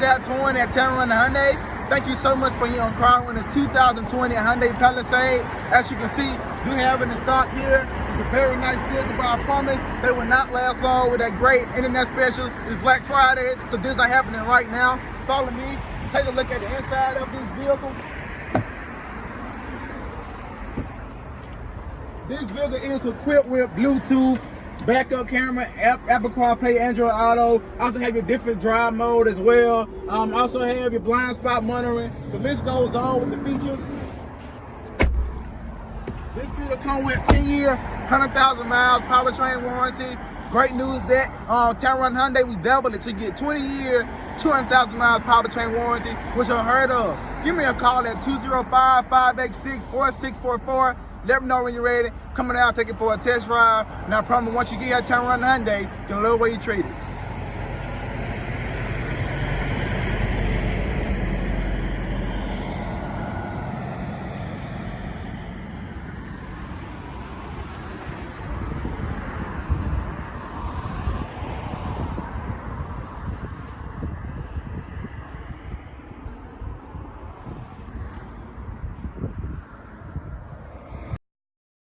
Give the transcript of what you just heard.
2020 at Tameron Hyundai. Thank you so much for your inquiry this 2020 Hyundai Palisade. As you can see, do have it in stock here. It's a very nice vehicle, but I promise they will not last long with that great internet special. It's Black Friday, so this is happening right now. Follow me, take a look at the inside of this vehicle. This vehicle is equipped with Bluetooth, backup camera, Apple CarPlay, Android Auto. Also have your different drive mode as well. Also have your blind spot monitoring. The list goes on with the features. This vehicle comes with 10-year, 100,000 miles powertrain warranty. Great news that Tameron Hyundai, we doubled it to get 20-year, 200,000 miles powertrain warranty, which is unheard of. Give me a call at 205-586-4644. Let me know when you're ready. Coming out, take it for a test drive. And I promise once you get here at Tameron Hyundai, you can love where you treat it.